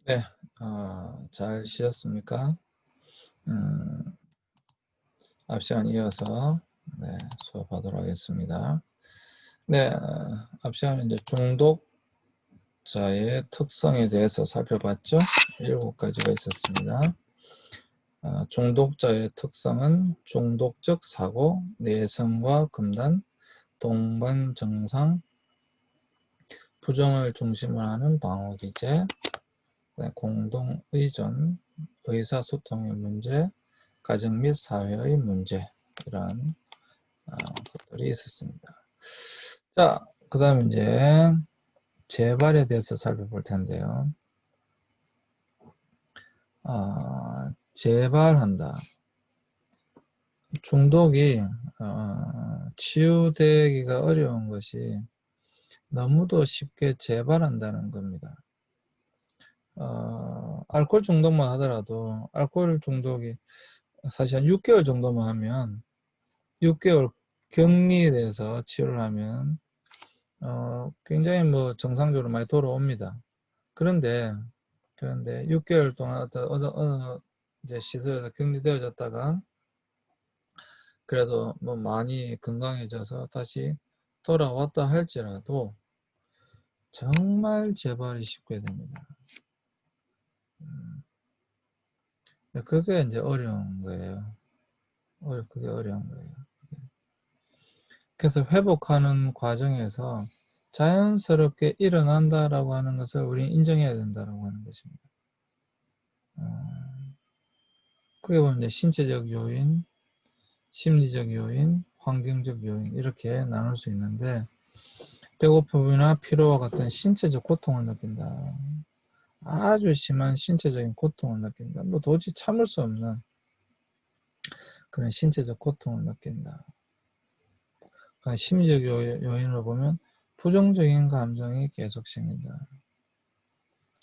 네, 잘 쉬셨습니까? 음, 앞 시간 이어서 네, 수업하도록 하겠습니다. 네, 앞 시간에 이제 중독자의 특성에 대해서 살펴봤죠. 7가지가 있었습니다. 중독자의 특성은 중독적 사고, 내성과 금단, 동반 정상, 부정을 중심으로 하는 방어 기제, 공동 의존, 의사소통의 문제, 가정 및 사회의 문제, 이런 것들이 있었습니다. 자, 그 다음 이제 재발에 대해서 살펴볼 텐데요. 재발한다. 중독이 치유되기가 어려운 것이 너무도 쉽게 재발한다는 겁니다. 알코올 중독만 하더라도 알코올 중독이 사실 한 6개월 정도만 하면 6개월 격리돼서 치료를 하면 굉장히 뭐 정상적으로 많이 돌아옵니다. 그런데 6개월 동안 어느 이제 시설에서 격리되어졌다가 그래도 뭐 많이 건강해져서 다시 돌아왔다 할지라도 정말 재발이 쉽게 됩니다. 그게 이제 어려운 거예요. 그게 어려운 거예요. 그래서 회복하는 과정에서 자연스럽게 일어난다라고 하는 것을 우리는 인정해야 된다라고 하는 것입니다. 그게 보면 이제 신체적 요인, 심리적 요인, 환경적 요인 이렇게 나눌 수 있는데 배고픔이나 피로와 같은 신체적 고통을 느낀다. 아주 심한 신체적인 고통을 느낀다. 뭐 도저히 참을 수 없는 그런 신체적 고통을 느낀다. 그러니까 심리적 요인으로 보면 부정적인 감정이 계속 생긴다.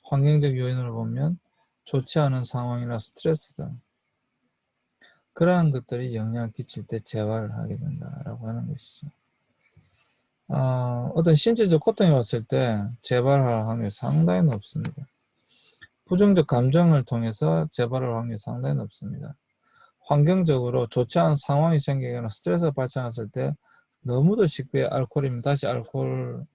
환경적 요인으로 보면 좋지 않은 상황이나 스트레스 등 그러한 것들이 영향을 끼칠 때 재활을 하게 된다라고 하는 것이죠. 어떤 신체적 고통이 왔을 때 재발할 확률이 상당히 높습니다. 부정적 감정을 통해서 재발할 확률이 상당히 높습니다. 환경적으로 좋지 않은 상황이 생기거나 스트레스가 발생했을 때 너무도 쉽게 알코올이면 다시 알코올로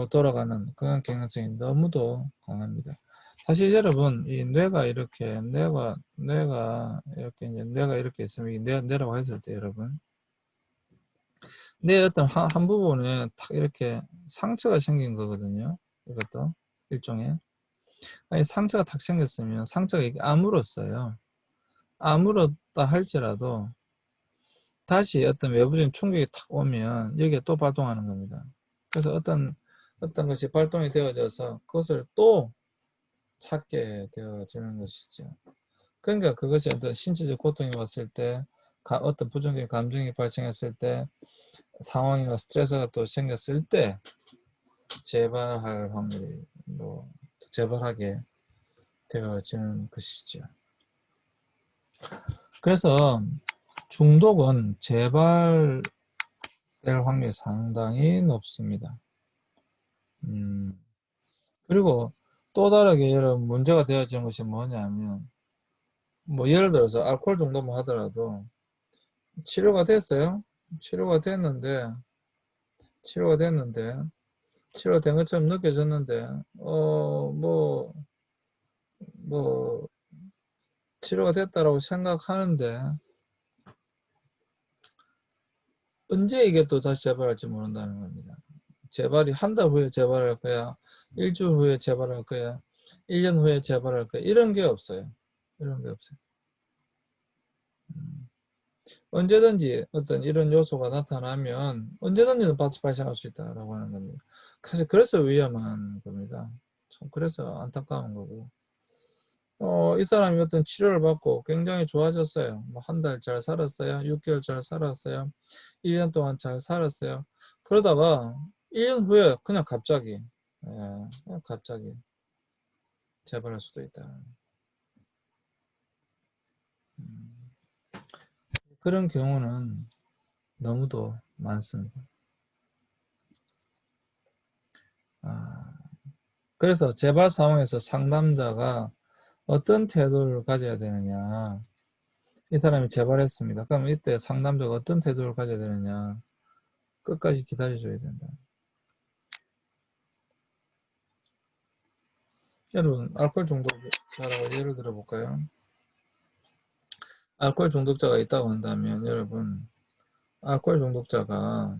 돌아가는 그런 경향성이 너무도 강합니다. 사실 여러분 이 뇌가 이렇게 뇌가 이렇게 이제 뇌가 이렇게 있으면 뇌라고 했을 때 여러분 뇌 어떤 한 부분에 탁 이렇게 상처가 생긴 거거든요. 이것도 일종의 아니 상처가 탁 생겼으면 상처가 이게 아물었어요. 아물었다 할지라도 다시 어떤 외부적인 충격이 탁 오면 여기에 또 발동하는 겁니다. 그래서 어떤 것이 발동이 되어져서 그것을 또 찾게 되어지는 것이죠. 그러니까 그것이 어떤 신체적 고통이 왔을 때 어떤 부정적인 감정이 발생했을 때 상황이나 스트레스가 또 생겼을 때 재발할 확률이 재발하게 되어지는 것이죠. 그래서 중독은 재발될 확률이 상당히 높습니다. 그리고 또 다르게 여러분 문제가 되어지는 것이 뭐냐면 뭐 예를 들어서 알코올 정도만 하더라도 치료가 됐어요. 치료된 것처럼 느껴졌는데 뭐 치료가 됐다라고 생각하는데 언제 이게 또 다시 재발할지 모른다는 겁니다. 재발이 한 달 후에 재발할 거야, 일주일 후에 재발할 거야, 1년 후에 재발할 거야, 이런 게 없어요. 언제든지 어떤 이런 요소가 나타나면 언제든지 발생할 수 있다라고 하는 겁니다. 사실 그래서 위험한 겁니다. 참 그래서 안타까운 거고. 이 사람이 어떤 치료를 받고 굉장히 좋아졌어요. 뭐 한 달 잘 살았어요. 6개월 잘 살았어요. 1년 동안 잘 살았어요. 그러다가 1년 후에 그냥 갑자기 재발할 수도 있다. 그런 경우는 너무도 많습니다. 그래서 재발 상황에서 상담자가 어떤 태도를 가져야 되느냐. 이 사람이 재발했습니다. 그럼 이때 상담자가 어떤 태도를 가져야 되느냐. 끝까지 기다려줘야 된다. 여러분, 알코올 중독자라고 예를 들어 볼까요? 알코올 중독자가 있다고 한다면 여러분, 알코올 중독자가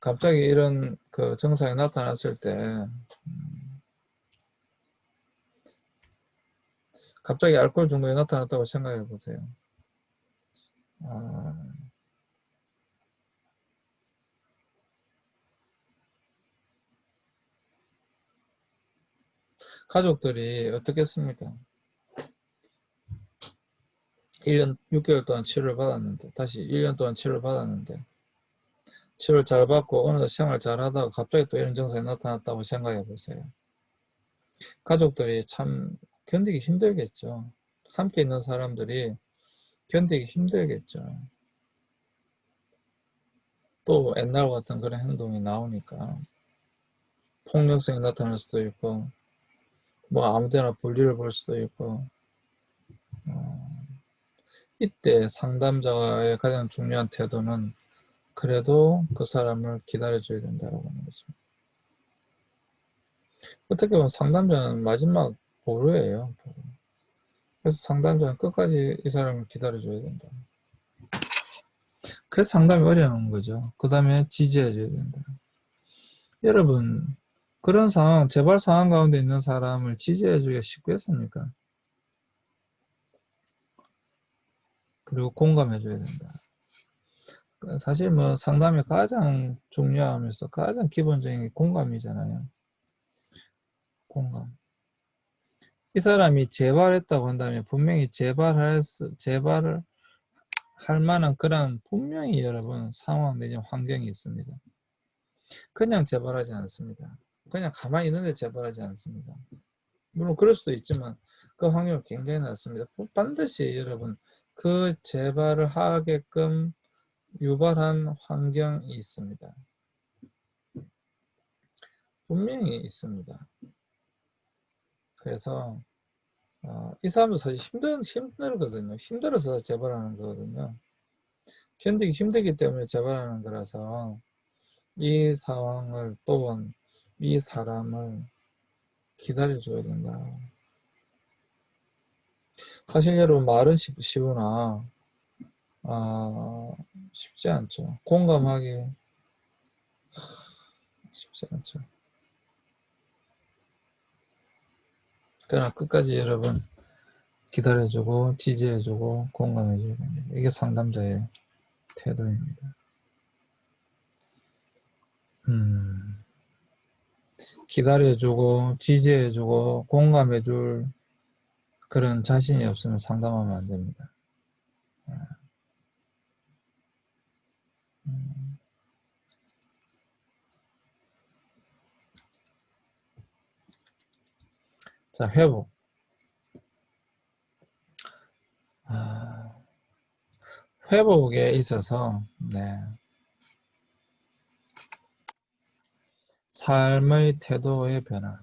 갑자기 이런 그 증상이 나타났을 때 갑자기 알코올 중독이 나타났다고 생각해 보세요. 가족들이 어떻겠습니까? 1년 6개월 동안 치료를 받았는데 다시 1년 동안 치료를 받았는데 치료를 잘 받고 어느덧 생활 잘 하다가 갑자기 또 이런 증상이 나타났다고 생각해 보세요. 가족들이 참 견디기 힘들겠죠. 함께 있는 사람들이 견디기 힘들겠죠. 또 옛날 같은 그런 행동이 나오니까 폭력성이 나타날 수도 있고 뭐 아무데나 볼일을 볼 수도 있고 이때 상담자의 가장 중요한 태도는 그래도 그 사람을 기다려줘야 된다고 하는 거죠. 어떻게 보면 상담자는 마지막 보루예요. 그래서 상담자는 끝까지 이 사람을 기다려줘야 된다. 그래서 상담이 어려운 거죠. 그 다음에 지지해줘야 된다. 여러분, 그런 상황, 재발 상황 가운데 있는 사람을 지지해주기가 쉽겠습니까? 그리고 공감해줘야 된다. 사실 뭐 상담이 가장 중요하면서 가장 기본적인 게 공감이잖아요. 공감. 이 사람이 재발했다고 한다면 분명히 재발을 할 만한 그런 분명히 여러분 상황 내지는 환경이 있습니다. 그냥 재발하지 않습니다. 그냥 가만히 있는데 재발하지 않습니다. 물론 그럴 수도 있지만 그 확률은 굉장히 낮습니다. 반드시 여러분 그 재발을 하게끔 유발한 환경이 있습니다. 분명히 있습니다. 그래서 이 사람도 사실 힘들거든요. 힘들어서 재발하는 거거든요. 견디기 힘들기 때문에 재발하는 거라서 이 상황을 또한 이 사람을 기다려줘야 된다. 사실 여러분 말은 쉬우나 쉽지 않죠. 공감하기 쉽지 않죠. 그러나 끝까지 여러분 기다려주고 지지해주고 공감해줘야 됩니다. 이게 상담자의 태도입니다. 기다려주고 지지해주고 공감해줄 그런 자신이 없으면 상담하면 안 됩니다. 자, 회복. 회복에 있어서 삶의 태도의 변화.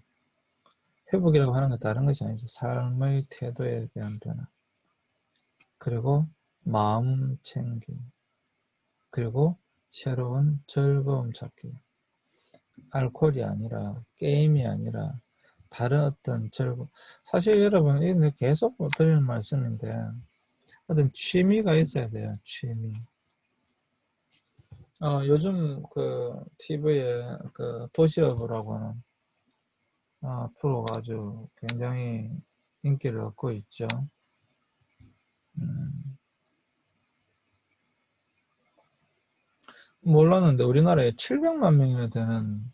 회복이라고 하는 건 다른 것이 아니죠. 삶의 태도에 대한 변화. 그리고 마음 챙김. 그리고 새로운 즐거움 찾기. 알코올이 아니라 게임이 아니라 다른 어떤 즐거움. 사실 여러분 이거 계속 드리는 말씀인데 어떤 취미가 있어야 돼요. 취미. 요즘 그 TV에 그 도시어부라고 하는 프로가 아주 굉장히 인기를 얻고 있죠. 몰랐는데 우리나라에 700만 명이나 되는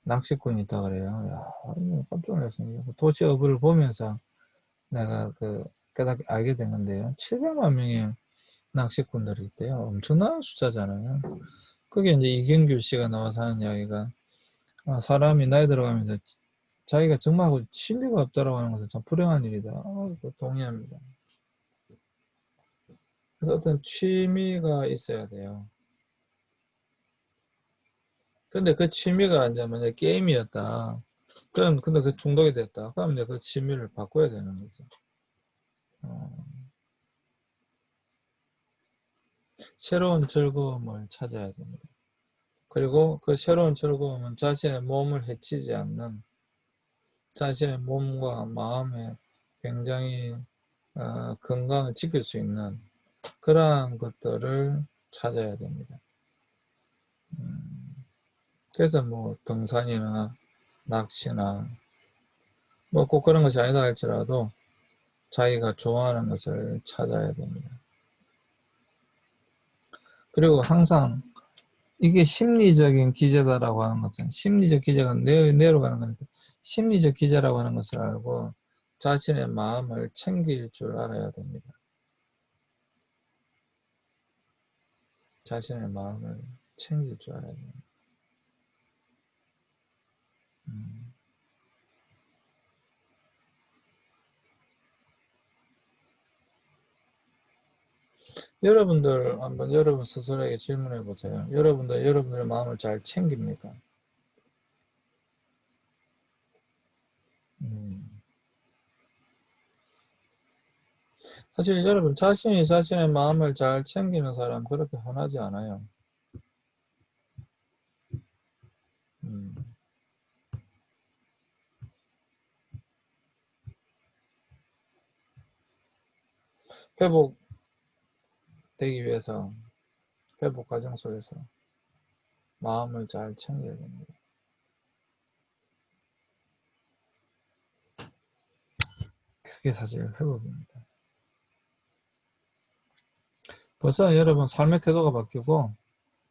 낚시꾼이 있다 그래요. 야, 깜짝 놀랐습니다. 도시어부를 보면서 내가 알게 된 건데요. 700만 명의 낚시꾼들이 있대요. 엄청난 숫자잖아요. 그게 이제 이경규 씨가 나와서 하는 이야기가 사람이 나이 들어가면서 자기가 정말 하고 취미가 없다라고 하는 것은 참 불행한 일이다. 동의합니다. 그래서 어떤 취미가 있어야 돼요. 근데 그 취미가 이제 만약 게임이었다. 그럼 근데 그 중독이 됐다. 그럼 이제 그 취미를 바꿔야 되는 거죠. 어, 새로운 즐거움을 찾아야 됩니다. 그리고 그 새로운 즐거움은 자신의 몸을 해치지 않는 자신의 몸과 마음에 굉장히 건강을 지킬 수 있는 그러한 것들을 찾아야 됩니다. 그래서 뭐 등산이나 낚시나 뭐 꼭 그런 것이 아니다 할지라도 자기가 좋아하는 것을 찾아야 됩니다. 그리고 항상 이게 심리적인 기제다라고 하는 것은 심리적 기제가 내려가는 거니까 심리적 기제라고 하는 것을 알고 자신의 마음을 챙길 줄 알아야 됩니다. 자신의 마음을 챙길 줄 알아야 됩니다. 여러분들 한번 여러분 스스로에게 질문해 보세요. 여러분들의 마음을 잘 챙깁니까? 사실 여러분 자신이 자신의 마음을 잘 챙기는 사람 그렇게 흔하지 않아요. 음, 회복되기 위해서 회복 과정 속에서 마음을 잘 챙겨야 됩니다. 그게 사실 회복입니다. 벌써 여러분 삶의 태도가 바뀌고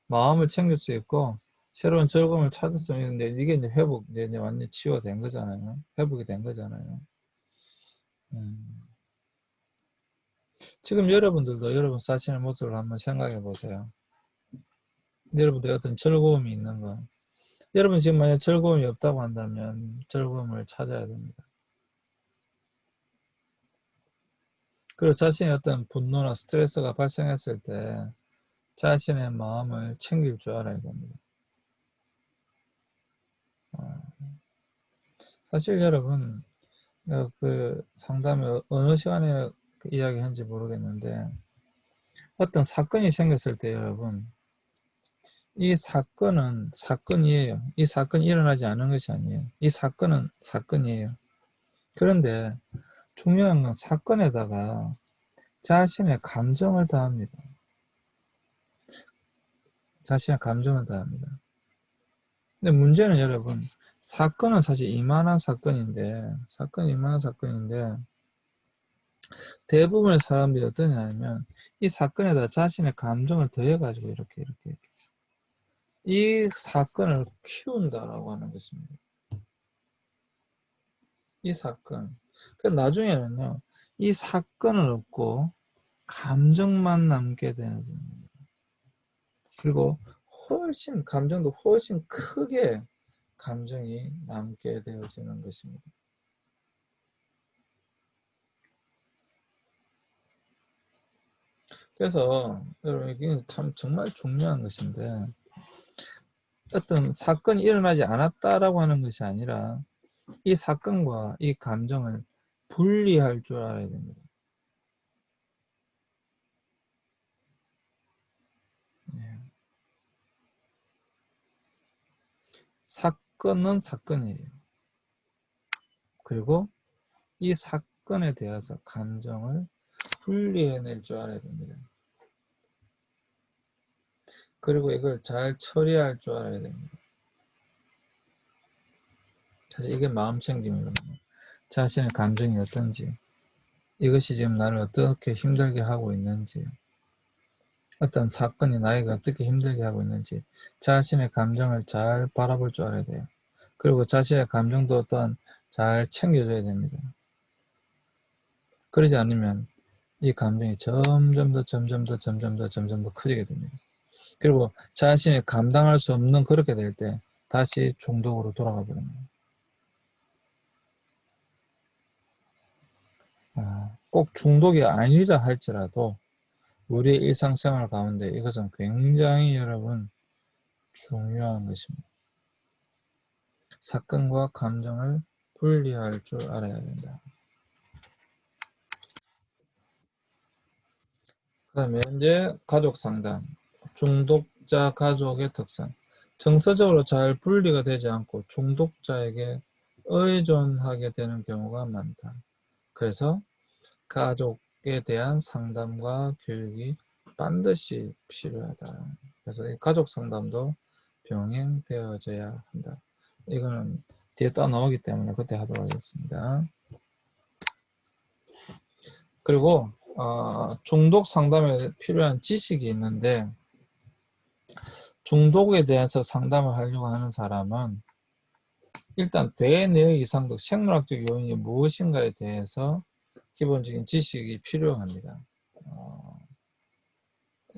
마음을 챙길 수 있고 새로운 즐거움을 찾을 수 있는데 이게 이제 이제 완전히 치유된 거잖아요. 회복이 된 거잖아요. 음. 지금 여러분들도 여러분 자신의 모습을 한번 생각해 보세요. 여러분들 어떤 즐거움이 있는 거. 여러분 지금 만약 즐거움이 없다고 한다면 즐거움을 찾아야 됩니다. 그리고 자신의 어떤 분노나 스트레스가 발생했을 때 자신의 마음을 챙길 줄 알아야 됩니다. 사실 여러분 그 상담을 어느 시간에 이야기했는지 모르겠는데 어떤 사건이 생겼을 때 여러분 이 사건은 사건이에요. 이 사건이 일어나지 않은 것이 아니에요. 이 사건은 사건이에요. 그런데 중요한 건 사건에다가 자신의 감정을 더합니다. 자신의 감정을 더합니다. 근데 문제는 여러분 사건은 사실 이만한 사건인데 대부분의 사람들이 어떠냐 하면 이 사건에다 자신의 감정을 더해가지고 이렇게 이 사건을 키운다라고 하는 것입니다. 이 사건. 그 나중에는요 이 사건은 없고 감정만 남게 되는 겁니다. 그리고 감정도 훨씬 크게 감정이 남게 되어지는 것입니다. 그래서 여러분 이게 참 정말 중요한 것인데 어떤 사건이 일어나지 않았다라고 하는 것이 아니라 이 사건과 이 감정을 분리할 줄 알아야 됩니다. 예. 사건은 사건이에요. 그리고 이 사건에 대해서 감정을 분리해낼 줄 알아야 됩니다. 그리고 이걸 잘 처리할 줄 알아야 됩니다. 사실 이게 마음 챙김이거든요. 자신의 감정이 어떤지, 이것이 지금 나를 어떻게 힘들게 하고 있는지, 어떤 사건이 나에게 어떻게 힘들게 하고 있는지 자신의 감정을 잘 바라볼 줄 알아야 돼요. 그리고 자신의 감정도 또한 잘 챙겨줘야 됩니다. 그러지 않으면 이 감정이 점점 더 커지게 됩니다. 그리고 자신이 감당할 수 없는 그렇게 될 때 다시 중독으로 돌아가 버립니다. 꼭 중독이 아니라 할지라도 우리의 일상생활 가운데 이것은 굉장히 여러분 중요한 것입니다. 사건과 감정을 분리할 줄 알아야 된다. 그 다음에 이제 가족 상담, 중독자 가족의 특성. 정서적으로 잘 분리가 되지 않고 중독자에게 의존하게 되는 경우가 많다. 그래서 가족에 대한 상담과 교육이 반드시 필요하다. 그래서 이 가족 상담도 병행되어져야 한다. 이거는 뒤에 또 나오기 때문에 그때 하도록 하겠습니다. 그리고 중독 상담에 필요한 지식이 있는데, 중독에 대해서 상담을 하려고 하는 사람은 일단 대뇌의 이상도 생물학적 요인이 무엇인가에 대해서 기본적인 지식이 필요합니다.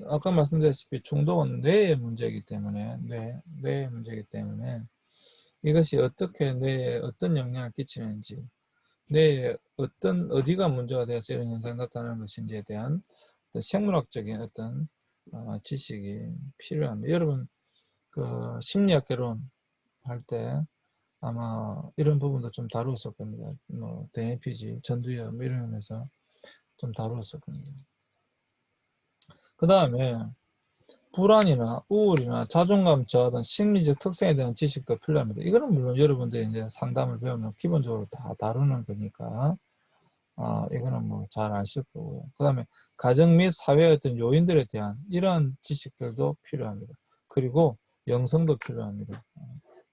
아까 말씀드렸다시피 중독은 뇌의 문제이기 때문에 뇌의 문제이기 때문에 이것이 어떻게 뇌에 어떤 영향을 끼치는지, 뇌에 어디가 문제가 되어서 이런 현상이 나타나는 것인지에 대한 어떤 생물학적인 어떤 지식이 필요합니다. 여러분 그 심리학 개론 할 때 아마 이런 부분도 좀 다루었을 겁니다. 뭐 DNPG, 전두엽 이런 면에서 좀 다루었을 겁니다. 그 다음에 불안이나 우울이나 자존감 저하 등 심리적 특성에 대한 지식도 필요합니다. 이거는 물론 여러분들이 이제 상담을 배우면 기본적으로 다 다루는 거니까 이거는 뭐 잘 아실 거고요. 그 다음에 가정 및 사회의 어떤 요인들에 대한 이런 지식들도 필요합니다. 그리고 영성도 필요합니다.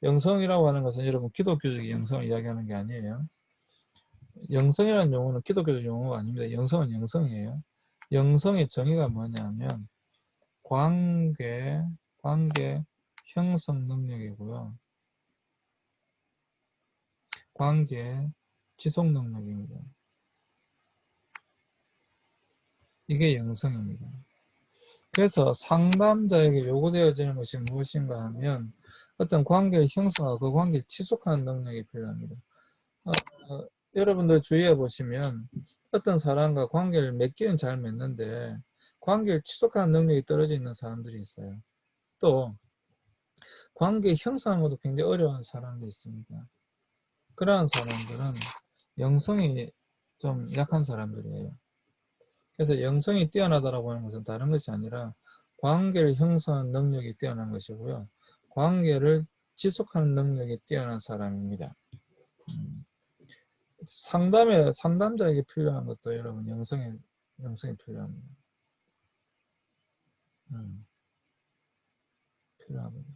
영성이라고 하는 것은 여러분 기독교적인 영성을 이야기하는 게 아니에요. 영성이라는 용어는 기독교적 용어가 아닙니다. 영성은 영성이에요. 영성의 정의가 뭐냐면 관계 형성 능력이고요. 관계 지속 능력입니다. 이게 영성입니다. 그래서 상담자에게 요구되어지는 것이 무엇인가 하면 어떤 관계를 형성하고 그 관계를 지속하는 능력이 필요합니다. 여러분들 주의해 보시면 어떤 사람과 관계를 맺기는 잘 맺는데 관계를 지속하는 능력이 떨어져 있는 사람들이 있어요. 또 관계 형성하는 것도 굉장히 어려운 사람도 있습니다. 그러한 사람들은 영성이 좀 약한 사람들이에요. 그래서 영성이 뛰어나다라고 하는 것은 다른 것이 아니라 관계를 형성하는 능력이 뛰어난 것이고요. 관계를 지속하는 능력이 뛰어난 사람입니다. 상담자에게 필요한 것도 여러분 영성이 필요합니다. 필요합니다.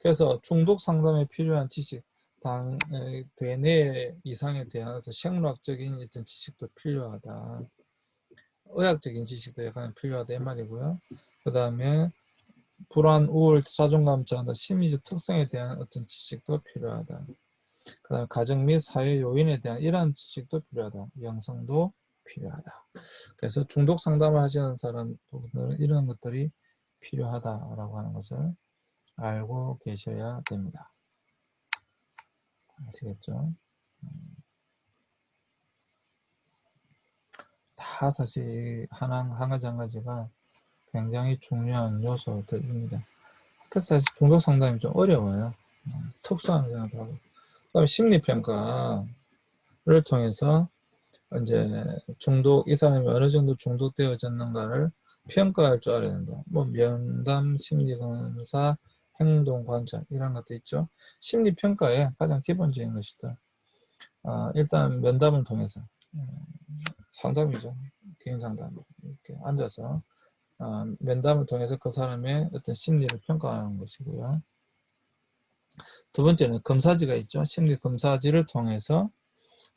그래서 중독 상담에 필요한 지식, 대뇌 이상에 대한 어떤 생물학적인 어떤 지식도 필요하다. 의학적인 지식도 약간 필요하다 이 말이고요. 그 다음에 불안, 우울, 자존감 저하 등 심리적 특성에 대한 어떤 지식도 필요하다. 그 다음에 가정 및 사회 요인에 대한 이러한 지식도 필요하다. 영성도 필요하다. 그래서 중독 상담을 하시는 사람들은 이런 것들이 필요하다라고 하는 것을 알고 계셔야 됩니다. 아시겠죠? 다 사실 한 가지 한 가지가 굉장히 중요한 요소들입니다. 그래서 사실 중독 상담이 좀 어려워요. 특수한 생각도 하고. 그다음에 심리평가를 통해서 이제 이 사람이 어느 정도 중독되어졌는가를 평가할 줄 알아야 된다. 뭐 면담, 심리검사, 행동 관찰 이런 것도 있죠. 심리평가의 가장 기본적인 것이다. 일단 면담을 통해서 상담이죠. 개인 상담 이렇게 앉아서 면담을 통해서 그 사람의 어떤 심리를 평가하는 것이고요. 두 번째는 검사지가 있죠. 심리 검사지를 통해서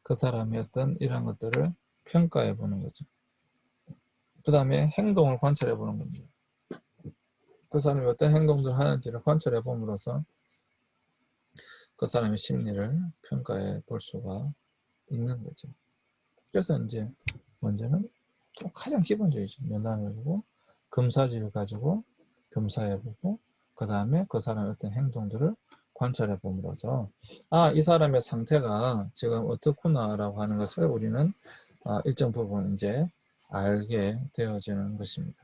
그 사람의 어떤 이런 것들을 평가해 보는 거죠. 그 다음에 행동을 관찰해 보는 겁니다. 그 사람이 어떤 행동들을 하는지를 관찰해 봄으로써 그 사람의 심리를 평가해 볼 수가 있는 거죠. 그래서 이제 먼저는 또 가장 기본적이죠. 면담을 해보고 검사지를 가지고 검사해보고 그 다음에 그 사람의 어떤 행동들을 관찰해 봄으로써 이 사람의 상태가 지금 어떻구나 라고 하는 것을 우리는 일정 부분 이제 알게 되어지는 것입니다.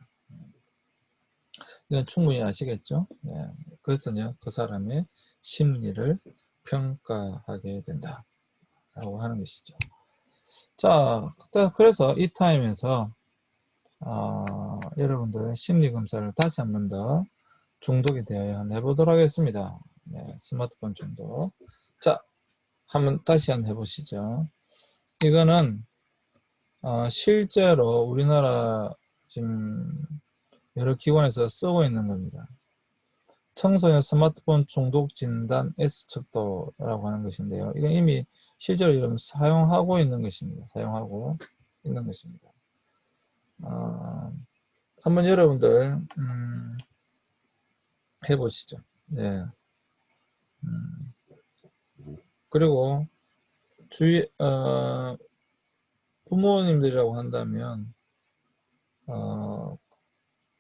이건 충분히 아시겠죠? 네. 그것은요, 그 사람의 심리를 평가하게 된다 라고 하는 것이죠. 자, 그래서 이 타임에서 여러분들 심리검사를 다시 한 번 더 중독에 대하여 해보도록 하겠습니다. 네, 스마트폰 중독. 자, 한번 다시 한번 해보시죠. 이거는 실제로 우리나라 지금 여러 기관에서 쓰고 있는 겁니다. 청소년 스마트폰 중독 진단 S척도라고 하는 것인데요. 이건 이미 실제로 여러분 사용하고 있는 것입니다. 사용하고 있는 것입니다. 한번 여러분들 해보시죠. 네. 그리고 주위 부모님들이라고 한다면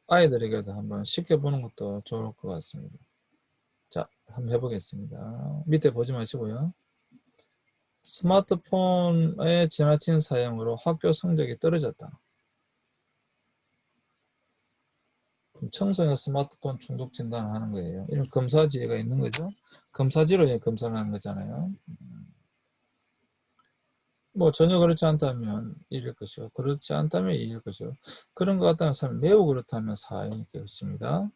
아이들에게도 한번 시켜보는 것도 좋을 것 같습니다. 자, 한번 해보겠습니다. 밑에 보지 마시고요. 스마트폰의 지나친 사용으로 학교 성적이 떨어졌다. 청소년 스마트폰 중독 진단을 하는 거예요. 이런 검사지가 있는 거죠. 검사지로 검사를 하는 거잖아요. 뭐 전혀 그렇지 않다면 1일 것이고 그렇지 않다면 2일 것이고 그런 것 같다는 사람이 매우 그렇다면 4일 것입니다.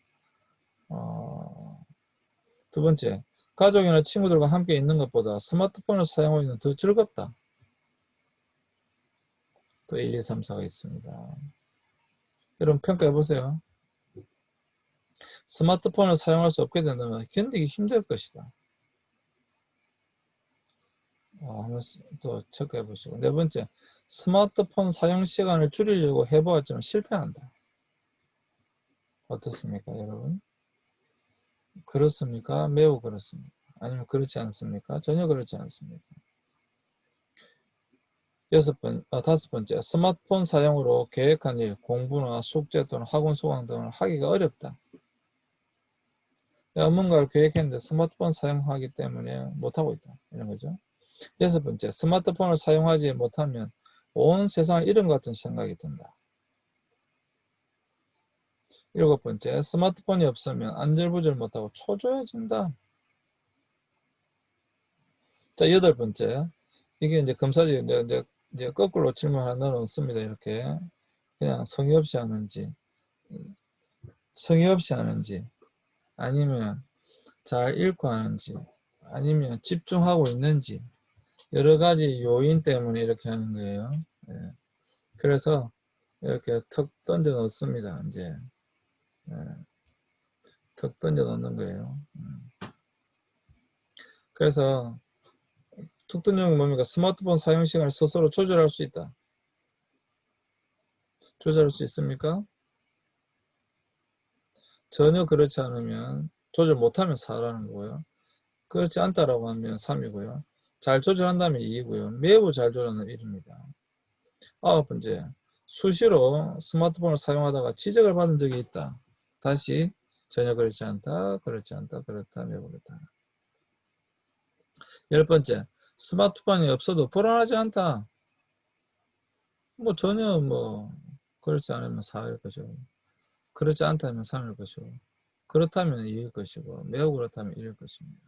두 번째, 가족이나 친구들과 함께 있는 것보다 스마트폰을 사용하고 있는 더 즐겁다. 또 1, 2, 3, 4가 있습니다. 여러분 평가해 보세요. 스마트폰을 사용할 수 없게 된다면 견디기 힘들 것이다. 한번 또 체크해 보시고. 네 번째, 스마트폰 사용 시간을 줄이려고 해보았지만 실패한다. 어떻습니까, 여러분? 그렇습니까? 매우 그렇습니까? 아니면 그렇지 않습니까? 전혀 그렇지 않습니까? 다섯 번째, 스마트폰 사용으로 계획한 일, 공부나 숙제 또는 학원 수강 등을 하기가 어렵다. 내가 뭔가를 계획했는데 스마트폰 사용하기 때문에 못하고 있다. 이런 거죠. 여섯 번째, 스마트폰을 사용하지 못하면 온 세상을 잃은 것 같은 생각이 든다. 일곱 번째, 스마트폰이 없으면 안절부절 못하고 초조해진다. 자, 여덟 번째, 이게 이제 검사지, 이제 거꾸로 질문 하나 넣어놓습니다. 이렇게. 그냥 성의 없이 하는지, 아니면 잘 읽고 하는지, 아니면 집중하고 있는지, 여러 가지 요인 때문에 이렇게 하는 거예요. 예. 그래서 이렇게 턱 던져 넣습니다. 이제. 예. 턱 던져 넣는 거예요. 그래서 툭 던지는 게 뭡니까? 스마트폰 사용 시간을 스스로 조절할 수 있다. 조절할 수 있습니까? 전혀 그렇지 않으면 조절 못하면 4라는 거고요. 그렇지 않다라고 하면 3이고요. 잘 조절한다면 2이고요. 매우 잘 조절하면 1입니다. 아홉 번째, 수시로 스마트폰을 사용하다가 지적을 받은 적이 있다. 다시 전혀 그렇지 않다, 그렇지 않다, 그렇다, 매우 그렇다. 열 번째, 스마트폰이 없어도 불안하지 않다. 뭐 전혀 그렇지 않으면 4일 것이고 그렇지 않다면 3일 것이고 그렇다면 2일 것이고 매우 그렇다면 1일 것입니다.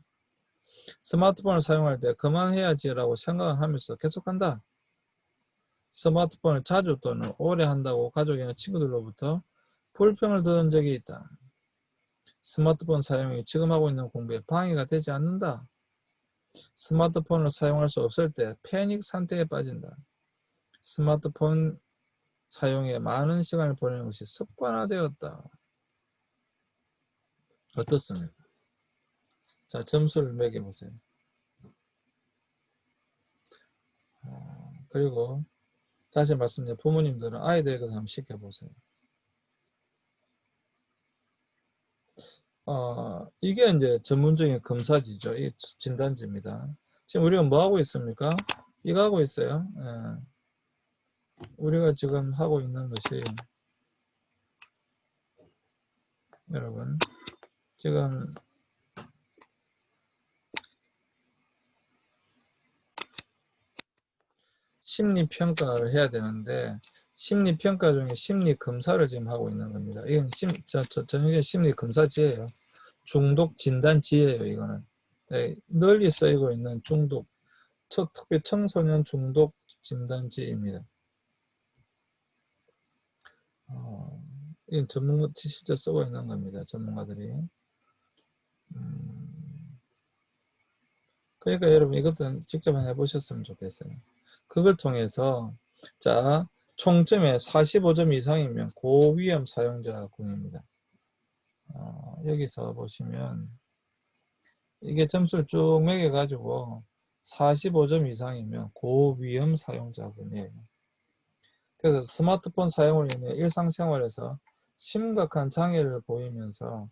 스마트폰을 사용할 때 그만해야지라고 생각하면서 계속한다. 스마트폰을 자주 또는 오래 한다고 가족이나 친구들로부터 불평을 들은 적이 있다. 스마트폰 사용이 지금 하고 있는 공부에 방해가 되지 않는다. 스마트폰을 사용할 수 없을 때 패닉 상태에 빠진다. 스마트폰 사용에 많은 시간을 보내는 것이 습관화되었다. 어떻습니까? 자, 점수를 매겨보세요. 그리고 다시 말씀드려 부모님들은 아이들에게도 한번 시켜보세요. 이게 이제 전문적인 검사지죠. 이 진단지입니다. 지금 우리가 뭐 하고 있습니까? 이거 하고 있어요. 우리가 지금 하고 있는 것이 여러분 지금 심리평가를 해야 되는데 심리평가 중에 심리검사를 지금 하고 있는 겁니다. 이건 전형적인 심리검사지예요. 중독진단지예요. 이거는. 네, 널리 쓰이고 있는 중독, 특히 청소년 중독 진단지입니다. 이건 실제 쓰고 있는 겁니다. 전문가들이. 그러니까 여러분 이것도 직접 해보셨으면 좋겠어요. 그걸 통해서 자 총점에 45점 이상이면 고위험 사용자군입니다. 여기서 보시면 이게 점수를 쭉 매겨가지고 45점 이상이면 고위험 사용자군이에요. 그래서 스마트폰 사용으로 인해 일상생활에서 심각한 장애를 보이면서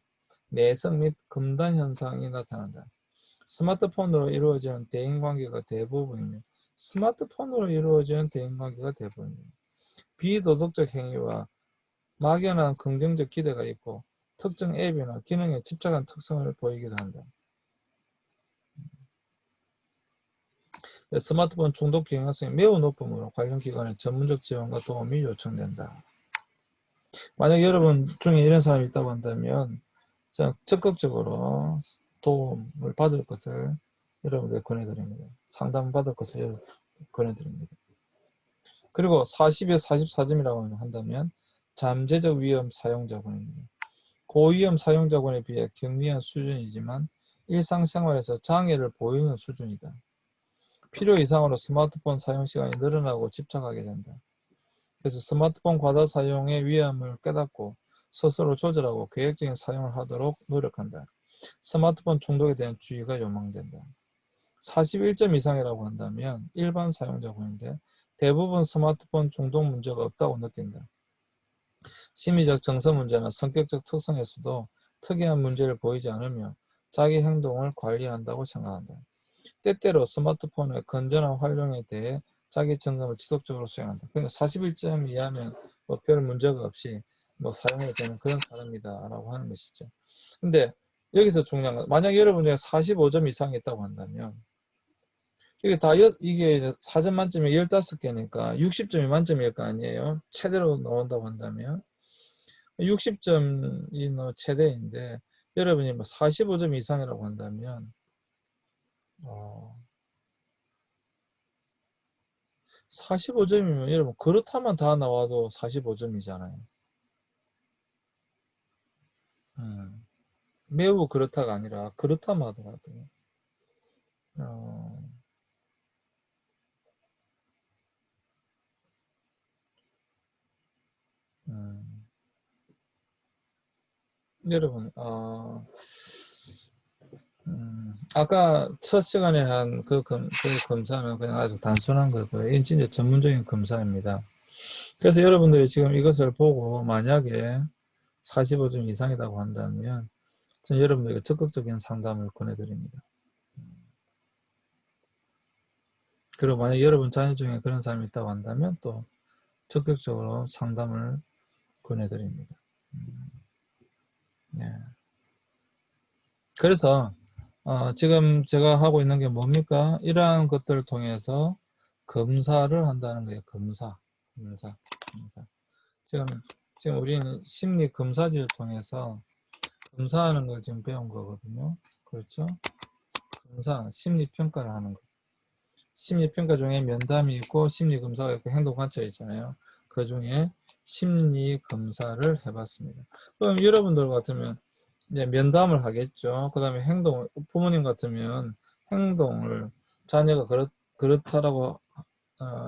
내성 및 금단 현상이 나타난다. 스마트폰으로 이루어지는 대인관계가 대부분이며 스마트폰으로 이루어지는 대인관계가 대부분입니다. 비도덕적 행위와 막연한 긍정적 기대가 있고 특정 앱이나 기능에 집착한 특성을 보이기도 한다. 스마트폰 중독 경향성이 매우 높으므로 관련 기관의 전문적 지원과 도움이 요청된다. 만약 여러분 중에 이런 사람이 있다고 한다면 적극적으로 도움을 받을 것을 여러분께 권해드립니다. 상담 받을 것을 권해드립니다. 그리고 40에 44점이라고 한다면 잠재적 위험 사용자군입니다. 고위험 사용자군에 비해 경미한 수준이지만 일상생활에서 장애를 보이는 수준이다. 필요 이상으로 스마트폰 사용 시간이 늘어나고 집착하게 된다. 그래서 스마트폰 과다 사용의 위험을 깨닫고 스스로 조절하고 계획적인 사용을 하도록 노력한다. 스마트폰 중독에 대한 주의가 요망된다. 41점 이상이라고 한다면 일반 사용자군인데 대부분 스마트폰 중독 문제가 없다고 느낀다. 심리적 정서 문제나 성격적 특성에서도 특이한 문제를 보이지 않으며 자기 행동을 관리한다고 생각한다. 때때로 스마트폰의 건전한 활용에 대해 자기 점검을 지속적으로 수행한다. 그러니까 41점 이하면 뭐 별 문제가 없이 뭐 사용해도 되는 그런 사람이다 라고 하는 것이죠. 근데 여기서 중요한 건 만약 여러분 중에 45점 이상이 있다고 한다면 이게 4점 만점에 15개니까 60점이 만점일 거 아니에요. 최대로 나온다고 한다면 60점이 최대인데 여러분이 뭐 45점 이상이라고 한다면 45점이면 여러분 그렇다면 다 나와도 45점이잖아요. 매우 그렇다가 아니라 그렇다면 하더라도 여러분 아까 첫 시간에 한 그 검사는 그냥 아주 단순한 거고요. 이건 진짜 전문적인 검사입니다. 그래서 여러분들이 지금 이것을 보고 만약에 45점 이상이라고 한다면 저는 여러분들에게 적극적인 상담을 권해드립니다. 그리고 만약 여러분 자녀 중에 그런 사람이 있다고 한다면 또 적극적으로 상담을 권해드립니다. 네. 그래서 지금 제가 하고 있는 게 뭡니까? 이러한 것들을 통해서 검사를 한다는 거예요. 검사. 지금 우리는 심리 검사지를 통해서 검사하는 걸 지금 배운 거거든요. 그렇죠? 검사, 심리 평가를 하는 거. 심리 평가 중에 면담이 있고 심리 검사가 있고 행동 관찰이 있잖아요. 그 중에 심리 검사를 해봤습니다. 그럼 여러분들 같으면 이제 면담을 하겠죠. 그 다음에 부모님 같으면 행동을 자녀가 그렇다라고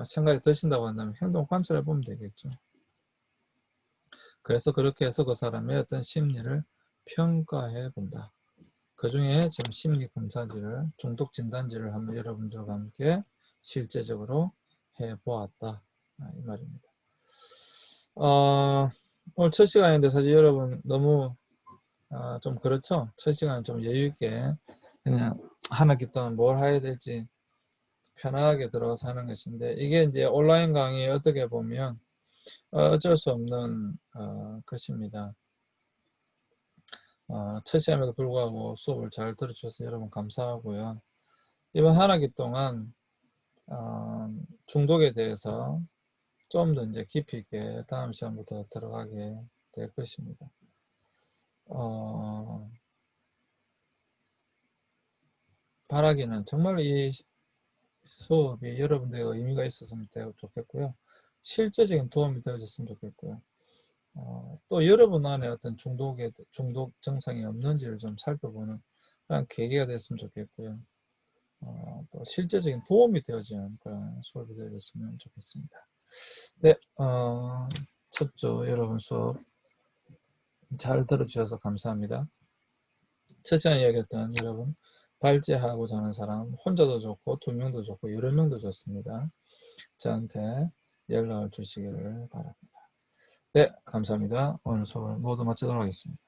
생각이 드신다고 한다면 행동 관찰해 보면 되겠죠. 그래서 그렇게 해서 그 사람의 어떤 심리를 평가해 본다. 그 중에 지금 심리 검사지를 중독 진단지를 한번 여러분들과 함께 실제적으로 해 보았다. 이 말입니다. 오늘 첫 시간인데 사실 여러분 너무 좀 그렇죠? 첫 시간은 좀 여유있게 그냥 한 학기 동안 뭘 해야 될지 편하게 들어가서 하는 것인데 이게 이제 온라인 강의 어떻게 보면 어쩔 수 없는 것입니다. 첫 시간에도 불구하고 수업을 잘 들어주셔서 여러분 감사하고요. 이번 한 학기 동안 중독에 대해서 좀 더 이제 깊이 있게 다음 시간부터 들어가게 될 것입니다. 바라기는 정말 이 수업이 여러분들에게 의미가 있었으면 좋겠고요. 실제적인 도움이 되어줬으면 좋겠고요. 또 여러분 안에 어떤 중독 증상이 없는지를 좀 살펴보는 그런 계기가 됐으면 좋겠고요. 또 실제적인 도움이 되어지는 그런 수업이 되어졌으면 좋겠습니다. 네, 첫 주 여러분 수업 잘 들어주셔서 감사합니다. 첫 시간에 이야기했던 여러분 발제하고자 하는 사람 혼자도 좋고 2명도 좋고 여러 명도 좋습니다. 저한테 연락을 주시기를 바랍니다. 네, 감사합니다. 오늘 수업을 모두 마치도록 하겠습니다.